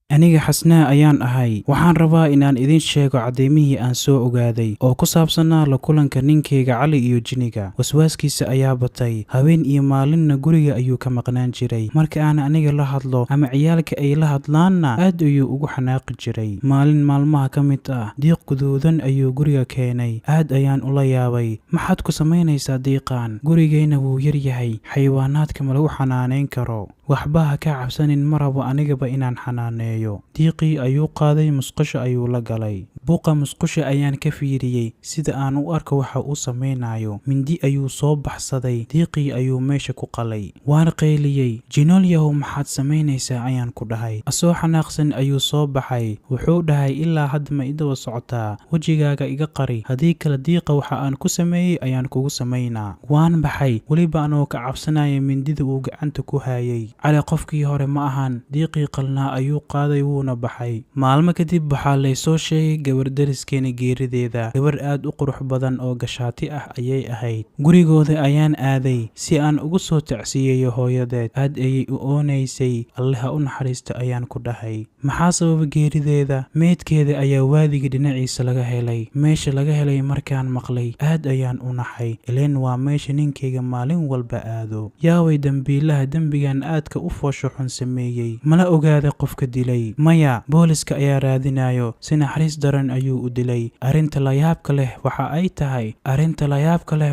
aniga xasnaa ayaan ahay. Waxaan rabaa inaan idin sheego caddeymihii aan soo ogaaday oo ku saabsanaa la kulanka ninkeyga Cali iyo Jiniga. Waswaaskiisa ayaa batay. Habeen iyo maalinna guriga ayuu ka maqnaan jiray. Marka aan aniga la hadlo ama ciyaalka ay la hadlaanna aad ayuu ugu xanaaqi jiray. Maalin maalmaha ka mid ah, diiq guduudan ayuu guriga keenay. Aad ayaan ula yaabay. Maxaad ku samaynaysaa diiqan? Gurigayna wuu yar yahay. Xayawaanaadka ma lagu xanaaneyn karo? Waxba ha ka cabsanin, ma rabo anigaba inaan xanaaneeyo. Diiqii ayuu qaaday, musqusha ayuu la galay. Buuqa musqusha ayaan ka fiiriyey sida aan u arko waxa uu samaynayo. Mindi ayuu soo baxsaday. Diiqii ayuu meesha ku qalay. Waan qayliyey, Jinolyahow maxaad samaynaysaa ayaan ku dhahay. Asoo xanaaqsan ayuu soo baxay. Wuxuu dhahay, ilaa hadda ma idaba socotaa? Wejigaaga iga qari, haddii kale diiqa waxa aan ku sameeyey ayaan kugu samaynaa. Waan baxay, weliba anoo ka cabsanaya mindida uu gacanta ku hayay. Cali qofkii hore ma ahan. Diiqii qalnaa ayuu qaaday wuuna baxay. Maalmo kadib waxaa laysoo sheegay gabar dariskeena geerideeda. Gabar aad u qurux badan oo gashaati ah ayay ahayd. Gurigooda ayaan aaday si aan ugu soo tacsiyeeyo hooyadeed. Aad ayay u oonaysay. Alle ha u naxariisto ayaan ku dhahay. Maxaa sababa geerideeda? Meydkeeda ayaa waadiga dhinaciisa laga helay. Meesha laga helay markaan maqlay aad ayaan u naxay. Ileen waa meesha ninkeyga maalin walba aado. Yaaway dambiilaha dembigan aadka u foosho xun sameeyey. Mala ogaada qofka dilay? Maya, booliska ayaa raadinayo. Si naxariis daran ayuu u dilay. Arrinta la yaabka leh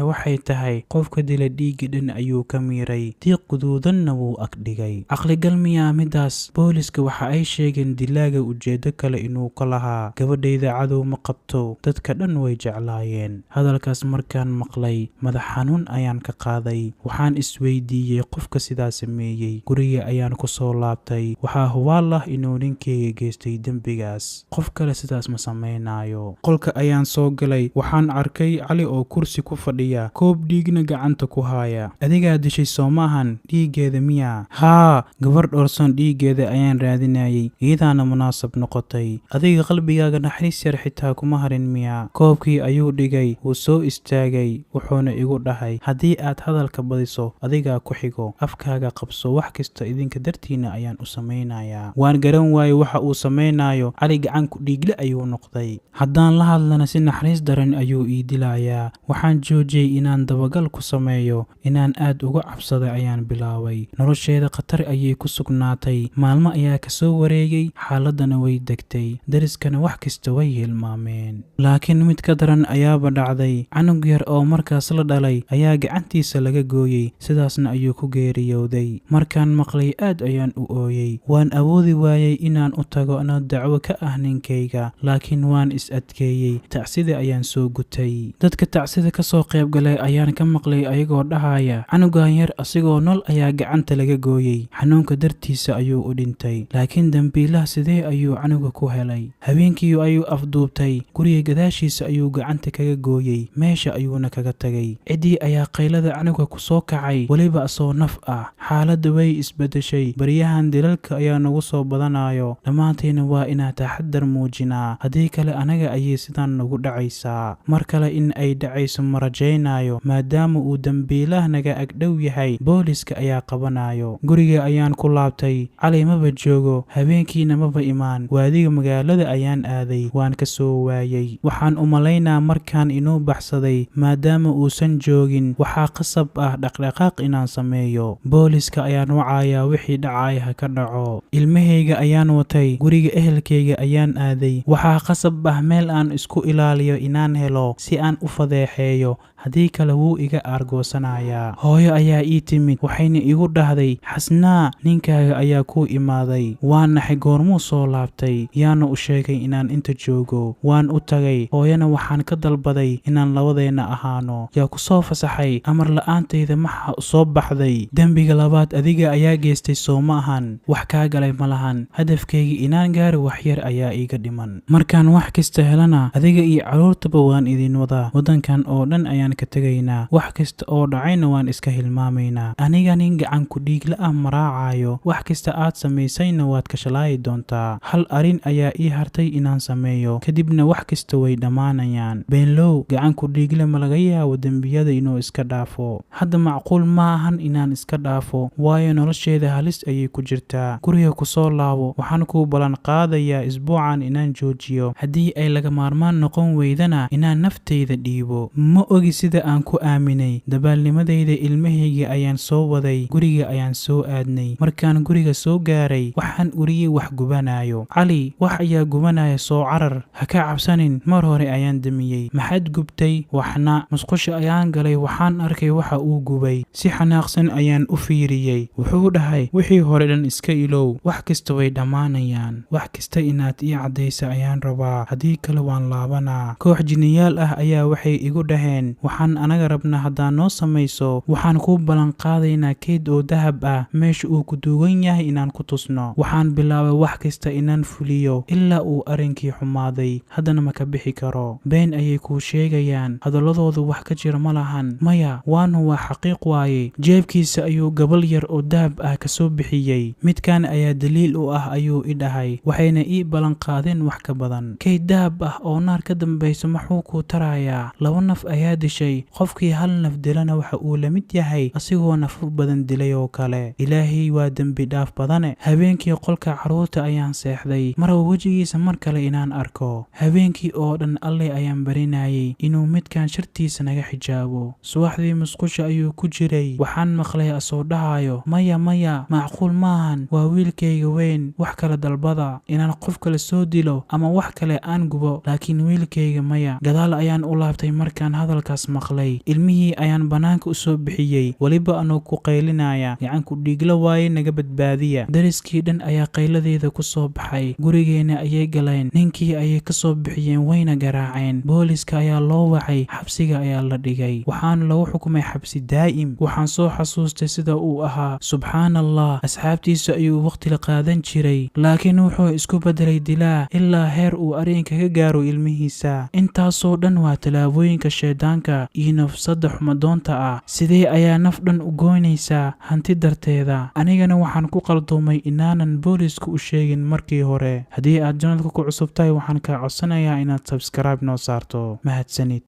waxay tahay qofka dila dhiigga dhan ayuu ka miiray. Diiq guduudanna wuu agdhigay. Caqligal miyaa midaas? Booliska waxa ay sheegeen dilaaga ujeedo kale inuu ka lahaa. Gabadhayda cadow ma qabto. Dadka dhan way jeclaayeen. Hadalkaas markaan maqlay, madax xanuun ayaan ka qaaday. Waxaan isweydiiyey qofka sidaa sameeyey. Guriga ayaan ku soo laabtay. Waxaa hubaal ah inuu ninkeyga geystay dembigaas. Qof kale sidaas ma samaynayo. Qolka ayaan soo galay. Waxaan arkay Cali oo kursi ku fadhiya, koob dhiigna gacanta ku haya. Adigaa dishay soo maahan? Dhiiggeeda miyaa? Haa, gabar dhoorson dhiiggeeda ayaan raadinayay. Iyadaana munaasab noqotay. Adiga qalbigaaga naxariis yar xitaa kuma harin miyaa? Koobkii ayuu dhigay. Wuu soo istaagay. Wuxuuna igu dhahay, haddii aad hadalka badiso adigaa ku xigo. Afkaaga qabso, wax kasta idinka dartiina ayaan u samaynayaa. Waan garan waayey waxa uu samaynayo. Cali gacanku dhiigle ayuu noqday. Haddaan la hadlana si naxariis daran ayuu ii dilayaa. Waxaan joojiyey inaan dabagal ku sameeyo. Inaan aad uga cabsaday ayaan bilaabay. Nolosheeda khatar ayay ku sugnaatay. Maalmo ayaa ka soo wareegay. Xaaladana way degtay. Dariskana wax kasta way hilmaameen. Laakiin mid ka daran ayaaba dhacday. Canug yar oo markaas la dhalay ayaa gacantiisa laga gooyey. Sidaasna ayuu ku geeriyooday. Markaan maqlay aad ayaan u ooyey. Waan awoodi waayey inaan u tago anoo dacwo ka ah ninkeyga. Laakiin waan is adkeeyey. Tacsida ayaan soo gutay. Dadka tacsida ka soo qayb galay ayaan ka maqlay ayagoo dhahaya, canugan yar asigoo nool ayaa gacanta laga gooyey. Xanuunka dartiisa ayuu u dhintay. Laakiin dambiilaha sidee ayuu canuga ku helay? Habeenkii ayuu afduubtay. Guriga gadaashiisa ayuu gacanta kaga gooyey. Meesha ayuuna kaga tagay. Ciddii ayaa qaylada canuga ku soo kacay, weliba asoo naf ah. Xaaladda way isbedeshay. Baryahan dilalka ayaa nagu soo badanayo. Dhammaanteena waa inaan taxaddar muujinaa. Haddii kale anaga ayay sidaan nagu dhacaysaa. Mar kale in ay dhacayso ma rajaynayo, maadaama uu dambiilaha naga agdhow yahay. Booliska ayaa qabanayo. Guriga ayaan ku laabtay. Cali maba joogo. Habeenkiina maba imaan. Waadiga magaalada ayaan aaday. Waan ka soo waayey. Waxaan u malaynaa markaan inuu baxsaday. Maadaama uusan joogin, waxaa qasab ah dhaqdhaqaaq inaan sameeyo. Booliska ayaan wacayaa, wixii dhacay ha ka dhaco. Ilmahayga ayaan watay. Guriga ehelkayga ayaan aaday. Waxaa qasab ah meel aan isku ilaaliyo inaan helo si aan u fadeexeeyo. Haddii kale wuu iga aargoosanayaa. Hooyo ayaa ii timid. Waxayna igu dhahday, xasnaa, ninkaaga ayaa kuu imaaday. Waan naxay. Goormuu soo laabtay? Yaana u sheegay inaan inta joogo. Waan u tagay. hooyana waxaan ka dalbaday inaan labadeena ahaano. Yaa ku soo fasaxay? Amar la'aantayda maxaa u soo baxday? Dembiga labaad adiga ayaa geystay soo ma ahan. wax kaa galay ma lahan. hadafkayga inaan gaaro wax yar ayaa iiga dhiman. Markaan wax kasta helana adiga iyo caruurtaba waan idin wadaa. Wadankan oo dhan ayaan ayaan ka tegaynaa, wax kasta oo dhacayna waan iska hilmaamaynaa. Aniga nin gacan ku dhiigla ah maraacayo, wax kasta aad samaysayna waad ka shalaayi doontaa. hal arin ayaa ii hartay inaan sameeyo, kadibna wax kasta way dhammaanayaan. beenlow gacan ku dhiigle ma laga yaabo dembiyada inuu iska dhaafo? hadda macquul ma ahan inaan iska dhaafo, waayo nolosheeda halis ayay ku jirtaa. guriga ku soo laabo, waxaan kuu ballan qaadayaa isbuucan inaan joojiyo, haddii ay laga maarmaan noqon weydana inaan naftayda dhiibo. ma ogi sida aan ku aaminay. dabaalnimadayda ilmahayga ayaan soo waday, guriga ayaan soo aadnay. markaan guriga soo gaaray, waxaan uriyey wax gubanayo. cali, wax ayaa gubanaya, soo carar, ha ka cabsanin, mar hore ayaan damiyey. maxaad gubtay? waxna. musqusha ayaan galay, waxaan arkay waxa uu gubay. si xanaaqsan ayaan u fiiriyey. wuxuu dhahay, wixii hore dhan iska ilow, wax kasta way dhammaanayaan. wax kasta inaad ii caddaysa ayaan rabaa, haddii kale waan laabanaa. koox jiniyaal ah ayaa waxay igu dhaheen, waxaan anaga rabnaa haddaad noo samayso, waxaan kuu ballan qaadaynaa keyd oo dahab ah, meesha uu ku duugan yahay inaan ku tusno. waxaan bilaabay wax kasta inaan fuliyo ilaa uu arrinkii xumaaday. haddana ma ka bixi karo. been ayay kuu sheegayaan, hadalladoodu wax ka jira ma lahan. maya, waanu waa xaqiiq waaye. jeebkiisa ayuu gabal yar oo dahab ah ka soo bixiyey. midkan ayaa daliil u ah ayuu i dhahay, waxayna ii ballan qaadeen wax ka badan. keyd dahab ah oo naar ka dambaysa maxuu kuu tarayaa? 2 naf ayaa dishay, qofkii hal naf dilana waxa uu la mid yahay asigoo nafaf badan dilay oo kale. ilaahay waa dembi dhaaf badane. habeenkii qolka carruurta ayaan seexday, maraba wejigiisa mar kale inaan arko. habeenkii oo dhan alle ayaan barinayay inuu midkan shartiisa naga xijaabo. subaxdii musqusha ayuu ku jiray, waxaan maqlay asoo dhahayo, maya maya, macquul maahan, waa wiilkayga weyn, wax kala dalbada, inaan qof kale soo dilo ama wax kale aan gubo, laakiin wiilkayga maya. gadaal ayaan u laabtay markaan hadalkaas maqlay. ilmihii ayaan bannaanka u soo bixiyey, weliba anoo ku qaylinaya, gacan ku dhiigla waaye, naga badbaadiya. dariskii dhan ayaa qayladeeda ku soo baxay. gurigeena ayay galeen, ninkii ayay ka soo bixiyeen, wayna garaaceen. booliska ayaa loo wacay, xabsiga ayaa la dhigay, waxaana lagu xukumay xabsi daa'im. waxaan soo xasuustay sida uu ahaa. subxaan allah, asxaabtiisa ayuu waqti la qaadan jiray, laakiin wuxuu isku bedelay dilaa ilaa heer uu arrinkaga gaaro ilmihiisa. intaasoo dhan waa tallaabooyinka shaydaanka iyo nafsadda xumadoonta ah. sidee ayaa naf dhan u goynaysaa hanti darteeda? anigana waxaan ku qaldoomay inaanan booliska u sheegin markii hore. haddii aad janalka ku cusub tahay, waxaan kaa codsanayaa inaad subscribe noo saarto. mahadsanid.